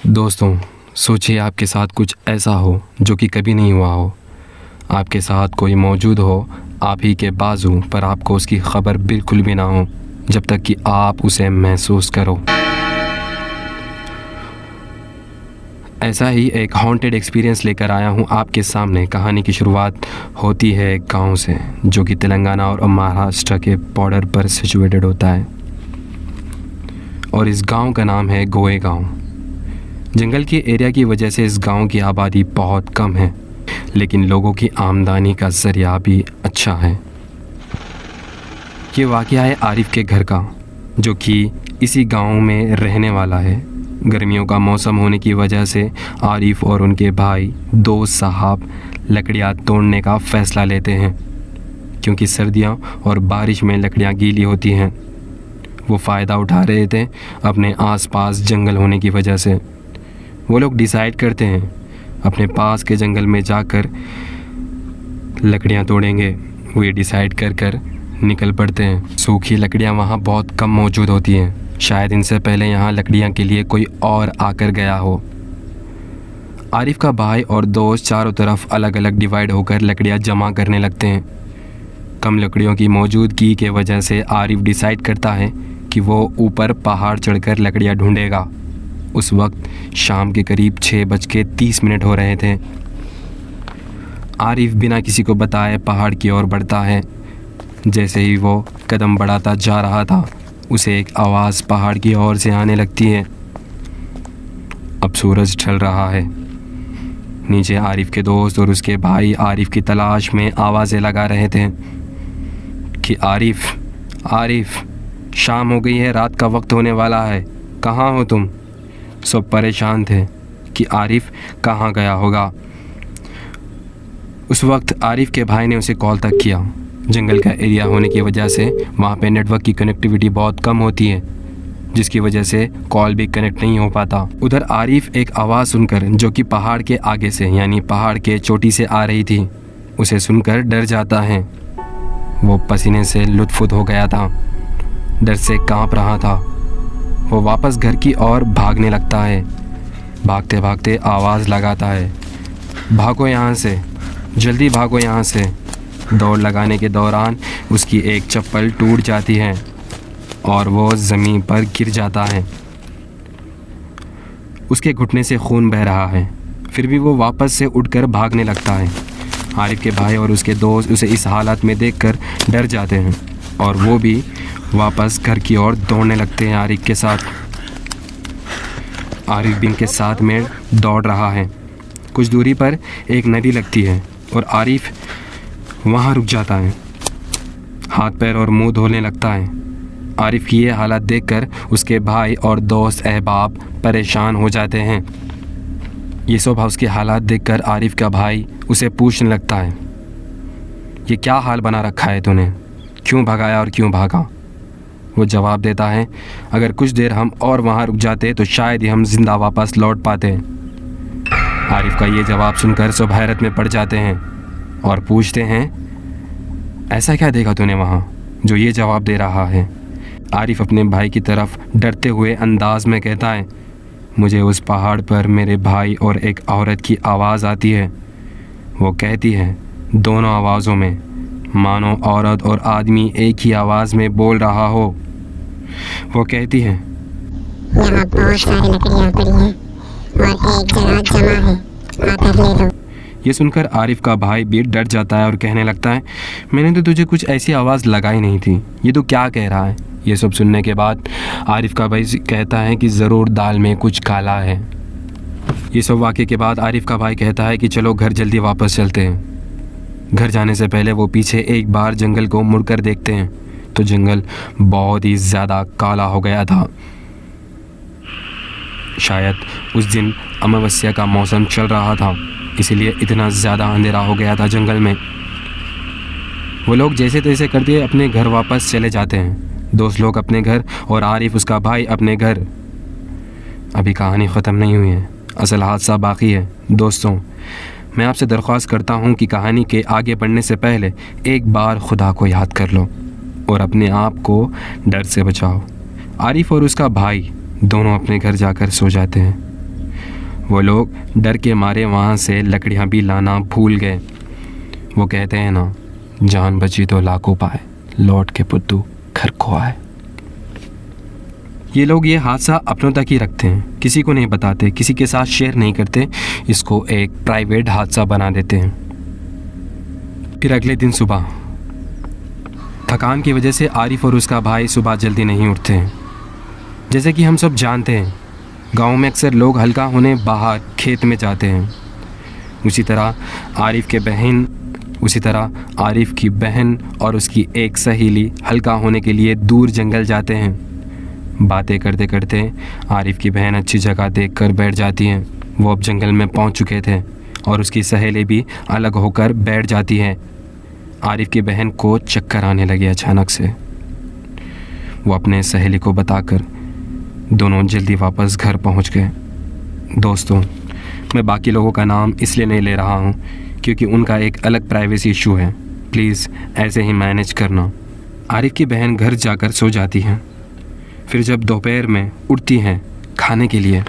दोस्तों, सोचिए आपके साथ कुछ ऐसा हो जो कि कभी नहीं हुआ हो। आपके साथ कोई मौजूद हो आप ही के बाजू पर, आपको उसकी खबर बिल्कुल भी ना हो जब तक कि आप उसे महसूस करो। ऐसा ही एक हॉन्टेड एक्सपीरियंस लेकर आया हूँ आपके सामने। कहानी की शुरुआत होती है एक गांव से जो कि तेलंगाना और महाराष्ट्र के बॉर्डर पर सिचुएटेड होता है, और इस गांव का नाम है गोए गांव। जंगल के एरिया की वजह से इस गांव की आबादी बहुत कम है, लेकिन लोगों की आमदनी का ज़रिया भी अच्छा है। ये वाक़या है आरिफ के घर का, जो कि इसी गांव में रहने वाला है। गर्मियों का मौसम होने की वजह से आरिफ और उनके भाई दोस्त साहब लकड़ियाँ तोड़ने का फ़ैसला लेते हैं, क्योंकि सर्दियाँ और बारिश में लकड़ियाँ गीली होती हैं। वो फ़ायदा उठा रहे थे अपने आसपास जंगल होने की वजह से। वो लोग डिसाइड करते हैं अपने पास के जंगल में जाकर लकड़ियाँ तोड़ेंगे। वो ये डिसाइड कर निकल पड़ते हैं। सूखी लकड़ियाँ वहाँ बहुत कम मौजूद होती हैं, शायद इनसे पहले यहाँ लकड़ियाँ के लिए कोई और आकर गया हो। आरिफ का भाई और दोस्त चारों तरफ अलग अलग डिवाइड होकर लकड़ियाँ जमा करने लगते हैं। कम लकड़ियों की मौजूदगी के वजह से आरिफ डिसाइड करता है कि वो ऊपर पहाड़ चढ़कर लकड़ियाँ ढूंढेगा। उस वक्त शाम के करीब 6:30 हो रहे थे। आरिफ बिना किसी को बताए पहाड़ की ओर बढ़ता है। जैसे ही वो कदम बढ़ाता जा रहा था, उसे एक आवाज़ पहाड़ की ओर से आने लगती है। अब सूरज ढल रहा है। नीचे आरिफ के दोस्त और उसके भाई आरिफ की तलाश में आवाज़ें लगा रहे थे कि आरिफ आरिफ, शाम हो गई है, रात का वक्त होने वाला है, कहाँ हो तुम। सब परेशान थे कि आरिफ कहाँ गया होगा। उस वक्त आरिफ के भाई ने उसे कॉल तक किया। जंगल का एरिया होने की वजह से वहाँ पे नेटवर्क की कनेक्टिविटी बहुत कम होती है, जिसकी वजह से कॉल भी कनेक्ट नहीं हो पाता। उधर आरिफ एक आवाज़ सुनकर, जो कि पहाड़ के आगे से यानी पहाड़ के चोटी से आ रही थी, उसे सुनकर डर जाता है। वो पसीने से लुत्फुत हो गया था, डर से काँप रहा था। वो वापस घर की ओर भागने लगता है। भागते भागते आवाज़ लगाता है, भागो यहाँ से, जल्दी भागो यहाँ से। दौड़ लगाने के दौरान उसकी एक चप्पल टूट जाती है और वो ज़मीन पर गिर जाता है। उसके घुटने से खून बह रहा है, फिर भी वो वापस से उठकर भागने लगता है। आरिफ के भाई और उसके दोस्त उसे इस हालत में देखकर डर जाते हैं और वो भी वापस घर की ओर दौड़ने लगते हैं आरिफ के साथ। आरिफ भी इनके साथ में दौड़ रहा है। कुछ दूरी पर एक नदी लगती है और आरिफ वहाँ रुक जाता है, हाथ पैर और मुंह धोने लगता है। आरिफ की ये हालत देखकर उसके भाई और दोस्त अहबाब परेशान हो जाते हैं। ये सब उसकी हालत देखकर आरिफ का भाई उसे पूछने लगता है, ये क्या हाल बना रखा है तूने, क्यों भगाया और क्यों भागा। वो जवाब देता है, अगर कुछ देर हम और वहाँ रुक जाते तो शायद ही हम जिंदा वापस लौट पाते। आरिफ का ये जवाब सुनकर सब हैरत में पड़ जाते हैं और पूछते हैं, ऐसा क्या देखा तूने वहाँ जो ये जवाब दे रहा है। आरिफ अपने भाई की तरफ डरते हुए अंदाज में कहता है, मुझे उस पहाड़ पर मेरे भाई और एक औरत की आवाज़ आती है। वो कहती है दोनों आवाज़ों में, मानो औरत और आदमी एक ही आवाज़ में बोल रहा हो। वो कहती है, यहाँ बहुत सारी लकड़ियाँ पड़ी हैं और एक जगह जमा है, आकर ले लो। ये सुनकर आरिफ का भाई भी डर जाता है और कहने लगता है, मैंने तो तुझे कुछ ऐसी आवाज़ लगाई नहीं थी, ये तो क्या कह रहा है। ये सब सुनने के बाद आरिफ का भाई कहता है कि ज़रूर दाल में कुछ काला है। ये सब वाक़े के बाद आरिफ का भाई कहता है कि चलो घर जल्दी वापस चलते हैं। घर जाने से पहले वो पीछे एक बार जंगल को मुड़कर देखते हैं तो जंगल बहुत ही ज़्यादा काला हो गया था। शायद उस दिन अमावस्या का मौसम चल रहा था, इसीलिए इतना ज़्यादा अंधेरा हो गया था जंगल में। वो लोग जैसे तैसे करते अपने घर वापस चले जाते हैं। दोस्त लोग अपने घर और आरिफ उसका भाई अपने घर। अभी कहानी ख़त्म नहीं हुई है, असल हादसा बाकी है। दोस्तों, मैं आपसे दरख्वास्त करता हूँ कि कहानी के आगे बढ़ने से पहले एक बार खुदा को याद कर लो और अपने आप को डर से बचाओ। आरिफ और उसका भाई दोनों अपने घर जाकर सो जाते हैं। वो लोग डर के मारे वहाँ से लकड़ियाँ भी लाना भूल गए। वो कहते हैं ना, जान बची तो लाखों पाए, लौट के पुत्तू घर को आए। ये लोग ये हादसा अपनों तक ही रखते हैं, किसी को नहीं बताते, किसी के साथ शेयर नहीं करते, इसको एक प्राइवेट हादसा बना देते हैं। फिर अगले दिन सुबह थकान की वजह से आरिफ और उसका भाई सुबह जल्दी नहीं उठते हैं। जैसे कि हम सब जानते हैं, गांव में अक्सर लोग हल्का होने बाहर खेत में जाते हैं। उसी तरह आरिफ की बहन और उसकी एक सहेली हल्का होने के लिए दूर जंगल जाते हैं। बातें करते करते आरिफ की बहन अच्छी जगह देखकर बैठ जाती हैं। वो अब जंगल में पहुंच चुके थे और उसकी सहेली भी अलग होकर बैठ जाती है। आरिफ की बहन को चक्कर आने लगे अचानक से। वो अपने सहेली को बताकर दोनों जल्दी वापस घर पहुंच गए। दोस्तों, मैं बाकी लोगों का नाम इसलिए नहीं ले रहा हूं क्योंकि उनका एक अलग प्राइवेसी इशू है। प्लीज़ ऐसे ही मैनेज करना। आरिफ की बहन घर जाकर सो जाती है। फिर जब दोपहर में उठती हैं खाने के लिए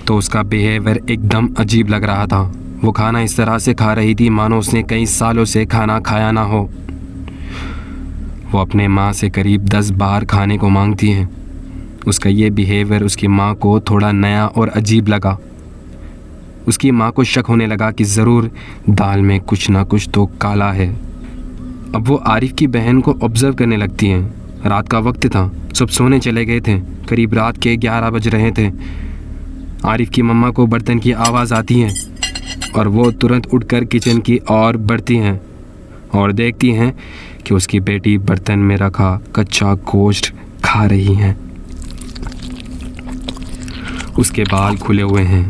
तो उसका बिहेवियर एकदम अजीब लग रहा था। वो खाना इस तरह से खा रही थी मानो उसने कई सालों से खाना खाया ना हो। वो अपने माँ से करीब 10 बार खाने को मांगती हैं। उसका ये बिहेवियर उसकी माँ को थोड़ा नया और अजीब लगा। उसकी माँ को शक होने लगा कि ज़रूर दाल में कुछ ना कुछ तो काला है। अब वो आरिफ की बहन को ऑब्ज़र्व करने लगती हैं। रात का वक्त था, सब सोने चले गए थे, करीब रात के 11 बज रहे थे। आरिफ की मम्मा को बर्तन की आवाज़ आती है और वो तुरंत उठकर किचन की ओर बढ़ती हैं और देखती हैं कि उसकी बेटी बर्तन में रखा कच्चा गोश्त खा रही हैं। उसके बाल खुले हुए हैं।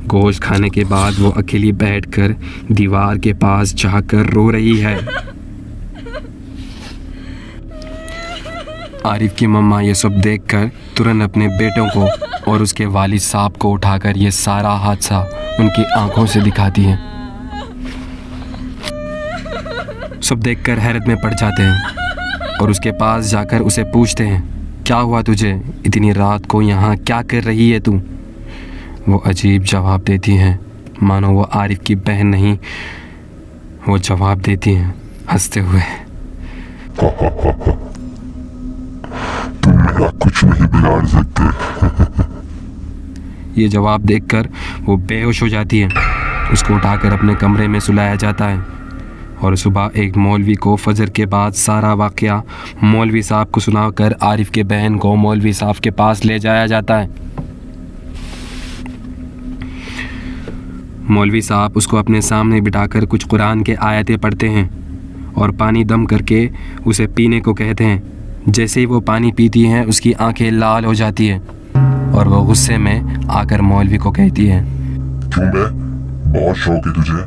गोश्त खाने के बाद वो अकेली बैठकर दीवार के पास जाकर रो रही है। आरिफ की मम्मा ये सब देखकर तुरंत अपने बेटों को और उसके वालिद साहब को उठाकर ये सारा हादसा उनकी आंखों से दिखाती हैं। सब देखकर हैरत में पड़ जाते हैं और उसके पास जाकर उसे पूछते हैं, क्या हुआ तुझे? इतनी रात को यहाँ क्या कर रही है तू? वो अजीब जवाब देती हैं मानो वो आरिफ की बहन नहीं। वो जवाब देती हैं हंसते हुए, तुम मेरा कुछ नहीं बिगाड़ सकते। ये जवाब देखकर वो बेहोश हो जाती है। उसको उठाकर अपने कमरे में सुलाया जाता है और सुबह एक मौलवी को फजर के बाद सारा वाक़या मौलवी साहब को सुनाकर आरिफ के बहन को मौलवी साहब के पास ले जाया जाता है। मौलवी साहब उसको अपने सामने बिठाकर कुछ कुरान के आयतें पढ़ते हैं और पानी दम करके उसे पीने को कहते हैं। जैसे ही वो पानी पीती है उसकी आंखें लाल हो जाती है और वो गुस्से में आकर मौलवी को कहती है, क्यों बे, बहुत शौक है तुझे,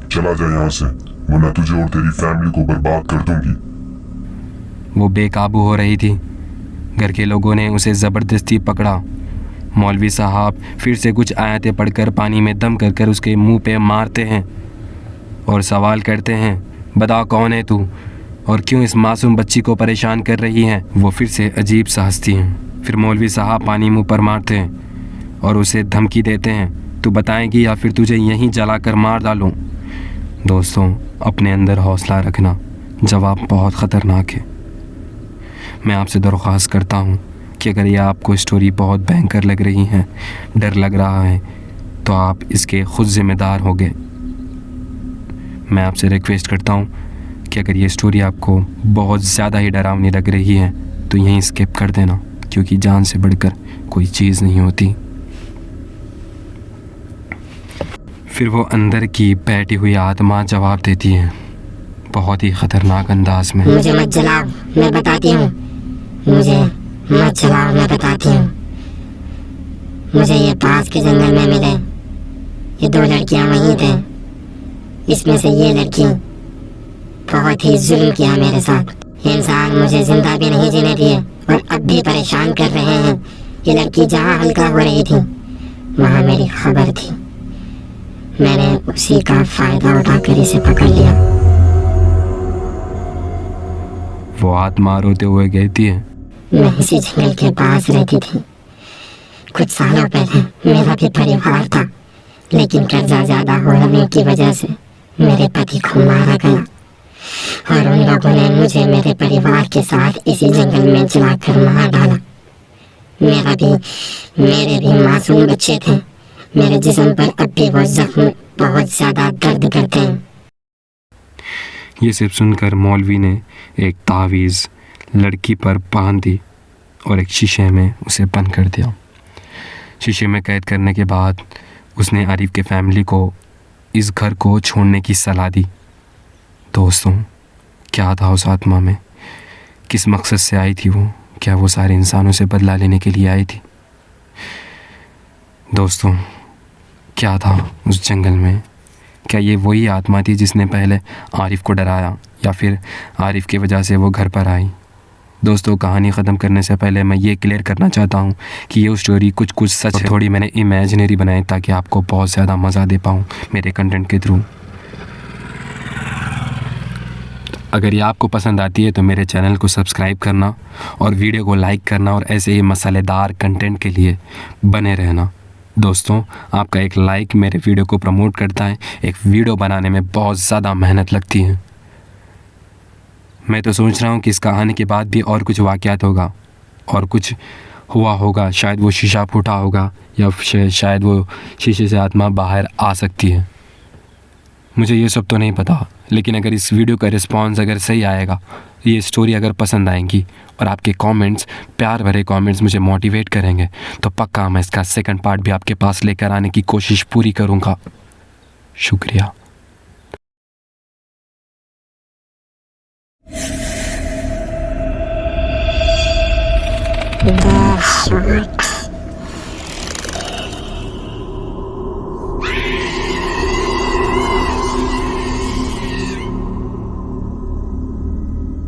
चला जा यहाँ से वरना तुझे और तेरी फैमिली को बर्बाद कर दूंगी। वो बेकाबू हो रही थी। घर के लोगों ने उसे ज़बरदस्ती पकड़ा। मौलवी साहब फिर से कुछ आयतें पढ़कर पानी में दम कर कर उसके मुंह पे मारते हैं और सवाल करते हैं, बता कौन है तू और क्यों इस मासूम बच्ची को परेशान कर रही है? वो फिर से अजीब सा हंसती हैं। फिर मौलवी साहब पानी मुंह पर मारते हैं और उसे धमकी देते हैं, तू बताएगी या फिर तुझे यहीं जलाकर मार डालूं। दोस्तों, अपने अंदर हौसला रखना, जवाब बहुत ख़तरनाक है। मैं आपसे दरख्वास्त करता हूँ कि अगर ये आपको स्टोरी बहुत भयंकर लग रही है, डर लग रहा है, तो आप इसके ख़ुद ज़िम्मेदार होंगे। मैं आपसे रिक्वेस्ट करता हूँ कि अगर ये स्टोरी आपको बहुत ज़्यादा ही डरावनी लग रही है तो यहीं स्किप कर देना, क्योंकि जान से बढ़कर कोई चीज़ नहीं होती। फिर वो अंदर की बैठी हुई आत्मा जवाब देती है बहुत ही ख़तरनाक अंदाज में, मुझे मत जलाओ, मैं बताती हूँ। मुझे मत जलाओ, मैं बताती हूँ। मुझे ये पास के जंगल में मिले ये 2 लड़कियाँ वहीं थे। इसमें से ये लड़की बहुत ही जुल्म किया मेरे साथ। ये इंसान मुझे जिंदा भी नहीं जीने दिए और अब भी परेशान कर रहे हैं। ये लड़की जहाँ हल्का हो रही थी वहाँ मेरी खबर थी। मैंने उसी का फायदा उठाकर इसे पकड़ लिया। वो आत्मा रोते हुए कहती है, मैं इसी जंगल के पास रहती थी। कुछ सालों पहले मेरा भी परिवार था, लेकिन कर्जा ज्यादा होने की वजह से मेरे पति को मारा गया और उन लोगों ने मुझे मेरे परिवार के साथ इसी जंगल में जलाकर मार डाला। मेरे भी मासूम बच्चे थे। मेरे जिस्म पर अब भी वो जख्म बहुत ज्यादा दर्द करते हैं। ये सब सुनकर मौलवी ने एक तावीज़ लड़की पर बांध दी और एक शीशे में उसे बंद कर दिया। शीशे में कैद करने के बाद उसने आरिफ के फैमिली को इस घर को छोड़ने की सलाह दी। दोस्तों, क्या था उस आत्मा में? किस मकसद से आई थी वो? क्या वो सारे इंसानों से बदला लेने के लिए आई थी? दोस्तों, क्या था उस जंगल में? क्या ये वही आत्मा थी जिसने पहले आरिफ को डराया, या फिर आरिफ की वजह से वो घर पर आई? दोस्तों, कहानी ख़त्म करने से पहले मैं ये क्लियर करना चाहता हूँ कि ये स्टोरी कुछ सच है, थोड़ी मैंने इमेजिनरी बनाई ताकि आपको बहुत ज़्यादा मज़ा दे पाऊँ मेरे कंटेंट के थ्रू। अगर ये आपको पसंद आती है तो मेरे चैनल को सब्सक्राइब करना और वीडियो को लाइक करना और ऐसे ही मसालेदार कंटेंट के लिए बने रहना। दोस्तों, आपका एक लाइक मेरे वीडियो को प्रमोट करता है। एक वीडियो बनाने में बहुत ज़्यादा मेहनत लगती है। मैं तो सोच रहा हूँ कि इस कहानी के बाद भी और कुछ वाक़यात होगा और कुछ हुआ होगा। शायद वो शीशा फूटा होगा या शायद वो शीशे से आत्मा बाहर आ सकती है। मुझे ये सब तो नहीं पता, लेकिन अगर इस वीडियो का रिस्पांस अगर सही आएगा, ये स्टोरी अगर पसंद आएगी और आपके कमेंट्स, प्यार भरे कमेंट्स मुझे मोटिवेट करेंगे, तो पक्का मैं इसका सेकंड पार्ट भी आपके पास लेकर आने की कोशिश पूरी करूँगा। शुक्रिया। The Shark